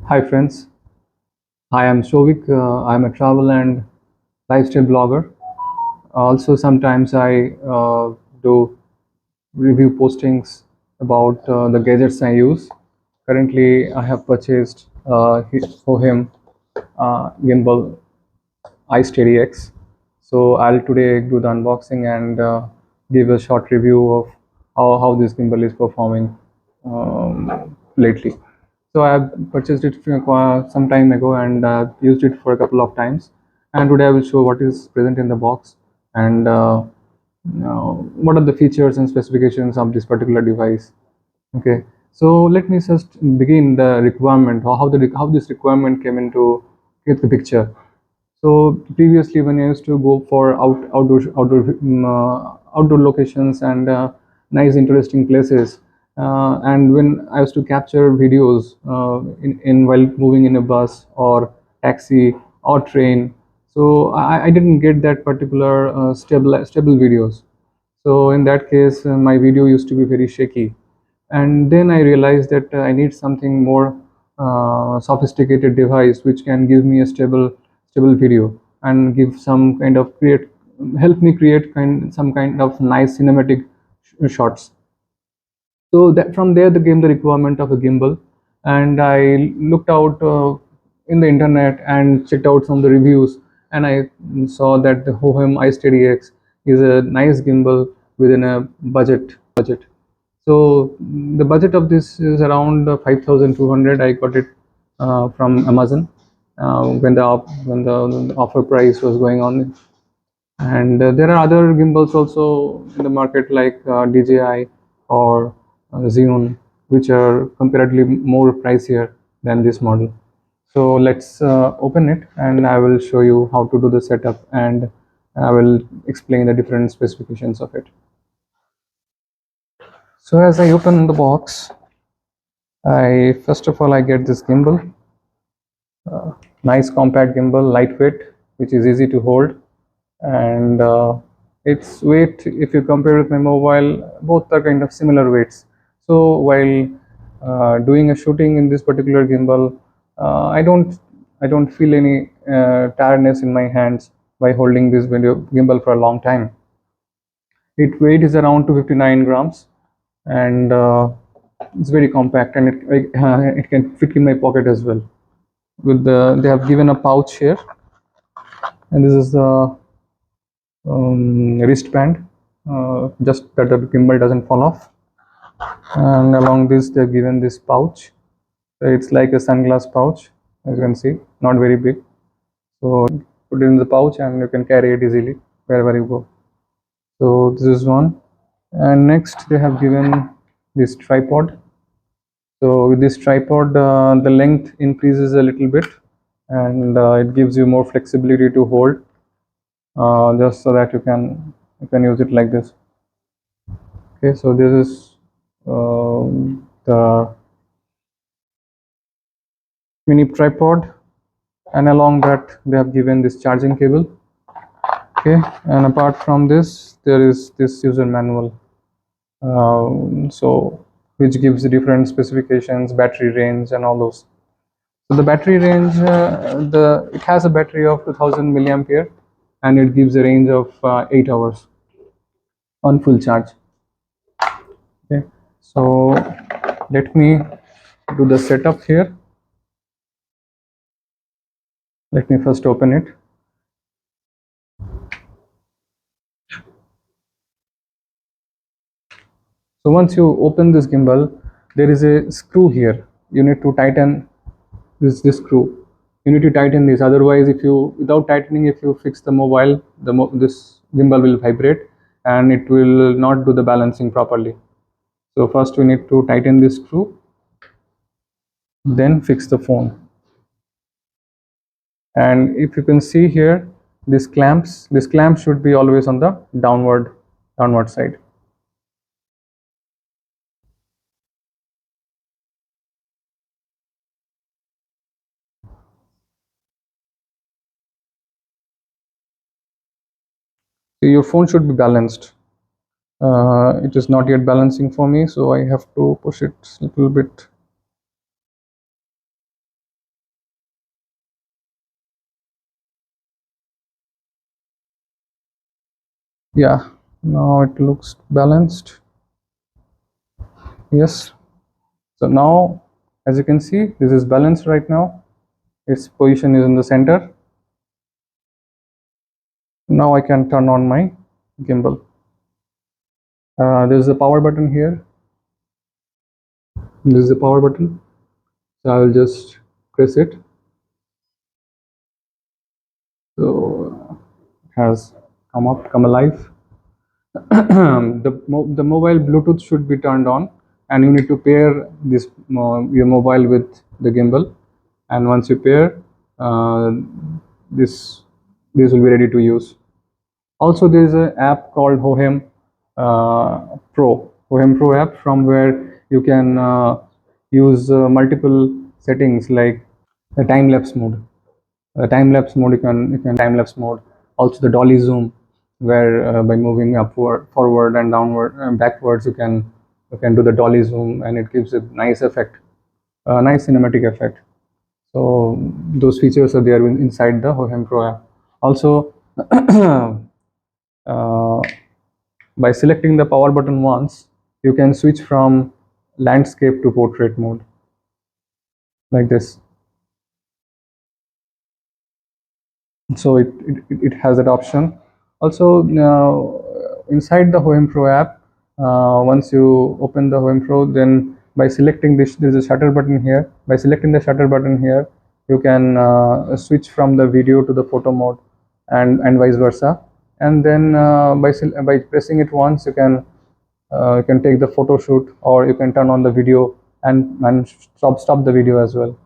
Hi friends, hi, I'm Shovik. I'm a travel and lifestyle blogger. Also, sometimes I do review postings about the gadgets I use. Currently, I have purchased for him gimbal iSteady X. So I'll today do the unboxing and give a short review of how this gimbal is performing lately. So I have purchased it some time ago and used it for a couple of times. And today I will show what is present in the box and what are the features and specifications of this particular device. Okay, so let me just begin the requirement or how this requirement came into get the picture. So previously, when I used to go for outdoor locations and nice, interesting places, and when I used to capture videos in while moving in a bus or taxi or train, so I didn't get that particular stable videos. So in that case, my video used to be very shaky, and then I realized that I need something more sophisticated device which can give me a stable video and give some kind of create help me create some kind of nice cinematic shots. So that from there the came the requirement of a gimbal, and I looked out in the internet and checked out some of the reviews, and I saw that the Hohem iSteady X is a nice gimbal within a budget. So the budget of this is around 5,200. I got it from Amazon when the offer price was going on, and there are other gimbals also in the market like DJI or Xeon, which are comparatively more pricier than this model. So let's open it, and I will show you how to do the setup, and I will explain the different specifications of it. So as I open the box, I first of all I get this gimbal, nice compact gimbal, lightweight, which is easy to hold, and its weight, if you compare with my mobile, both are kind of similar weights. So while doing a shooting in this particular gimbal, I don't feel any tiredness in my hands by holding this video gimbal for a long time. Its weight is around 259 grams, and it's very compact, and it can fit in my pocket as well. They have given a pouch here, and this is the wristband, just that the gimbal doesn't fall off. And along this, they've given this pouch. So it's like a sunglass pouch, as you can see, not very big. So put it in the pouch, and you can carry it easily wherever you go. So this is one, and next they have given this tripod. So with this tripod, the length increases a little bit, and it gives you more flexibility to hold, just so that you can use it like this. Okay, so this is the mini tripod, and along that they have given this charging cable. Okay, and apart from this, there is this user manual, so which gives different specifications, battery range, and all those. So the battery range, the it has a battery of 2000 milliampere, and it gives a range of 8 hours on full charge. Okay, so let me do the setup here. Let me first open it. So once you open this gimbal, there is a screw here. You need to tighten this screw. You need to tighten this. Otherwise, if you without tightening, if you fix the mobile, this gimbal will vibrate and it will not do the balancing properly. So first we need to tighten this screw, then fix the phone. And if you can see here, this clamp should be always on the downward side. So your phone should be balanced. It is not yet balancing for me, so I have to push it a little bit. Yeah, now it looks balanced. Yes. So now, as you can see, this is balanced right now. Its position is in the center. Now I can turn on my gimbal. There is a power button here. This is the power button. So I will just press it. So it has come alive. The mobile Bluetooth should be turned on, and you need to pair this your mobile with the gimbal. And once you pair, uh, this this will be ready to use. Also, there is an app called Hohem Hohem Pro app, from where you can use multiple settings like the time lapse mode. Time lapse mode, you can time lapse mode. Also, the dolly zoom, where by moving upward, forward, and downward, and backwards, you can do the dolly zoom, and it gives a nice effect, a nice cinematic effect. So those features are there inside the Hohem Pro app. Also, uh, by selecting the power button once, you can switch from landscape to portrait mode, like this. So it has that option. Also, inside the Hohem Pro app, once you open the Hohem Pro, then by selecting this, there is a shutter button here. By selecting the shutter button here, you can switch from the video to the photo mode, and vice versa. And then by pressing it once, you can take the photo shoot, or you can turn on the video, and stop the video as well.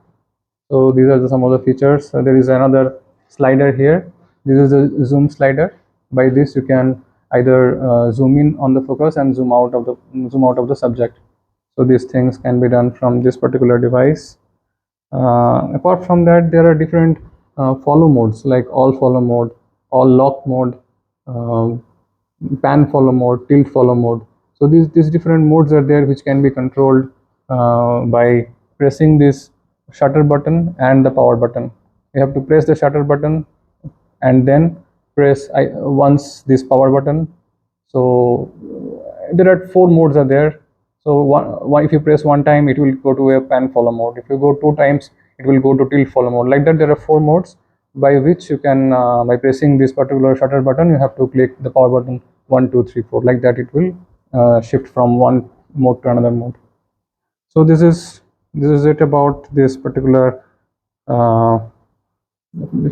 So these are some of the features. There is another slider here. This is a zoom slider. By this, you can either zoom in on the focus and zoom out of the subject. So these things can be done from this particular device. Apart from that, there are different follow modes, like all follow mode, all lock mode, uh, pan follow mode, tilt follow mode. So these different modes are there, which can be controlled by pressing this shutter button and the power button. You have to press the shutter button and then press once this power button. So there are four modes are there. So if you press one time, it will go to a pan follow mode. If you go two times, it will go to tilt follow mode. Like that, there are four modes by which you can, by pressing this particular shutter button, you have to click the power button 1, 2, 3, 4. Like that, it will shift from one mode to another mode. So this is it about this particular uh,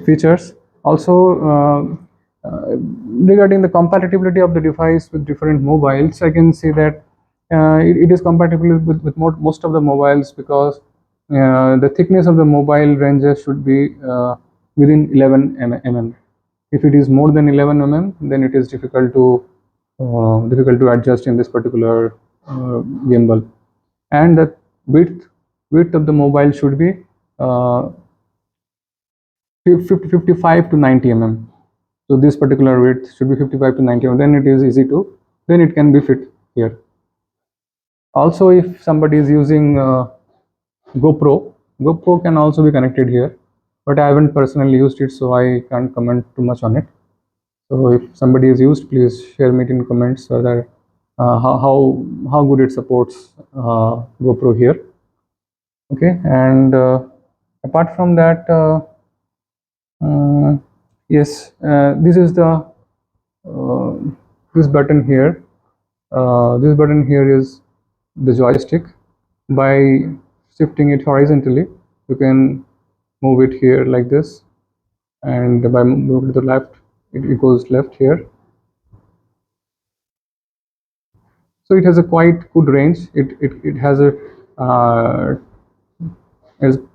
features. Also, regarding the compatibility of the device with different mobiles, I can say that it is compatible with most of the mobiles, because the thickness of the mobile ranges should be within 11 mm. If it is more than 11 mm, then it is difficult to adjust in this particular gimbal. And the width of the mobile should be uh, 55 to 90 mm. So this particular width should be 55 to 90 mm. Then it is easy to, then it can be fit here. Also, if somebody is using GoPro can also be connected here, but I haven't personally used it, so I can't comment too much on it. So if somebody is used, please share me in comments whether how good it supports GoPro here. Okay, and apart from that, yes, this is the uh, this button here. This button here is the joystick. By shifting it horizontally, you can move it here like this, and by moving to the left, it goes left here. So it has a quite good range. It has uh, a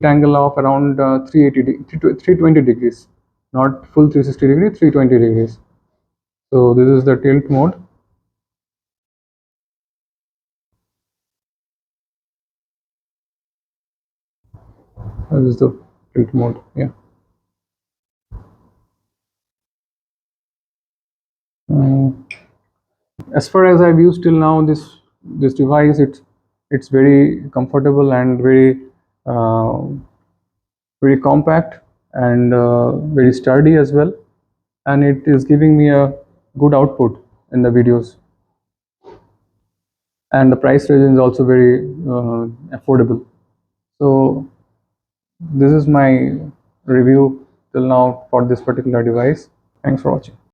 angle of around 320 degrees, not full 360 degrees, 320 degrees. So this is the tilt mode. This is the tilt mode. Yeah. Um, as far as I've used till now, this device, it's very comfortable and uh, very compact, and very sturdy as well, and it is giving me a good output. in the videos, and the price range is also very affordable. So this is my review till now for this particular device. Thanks for watching.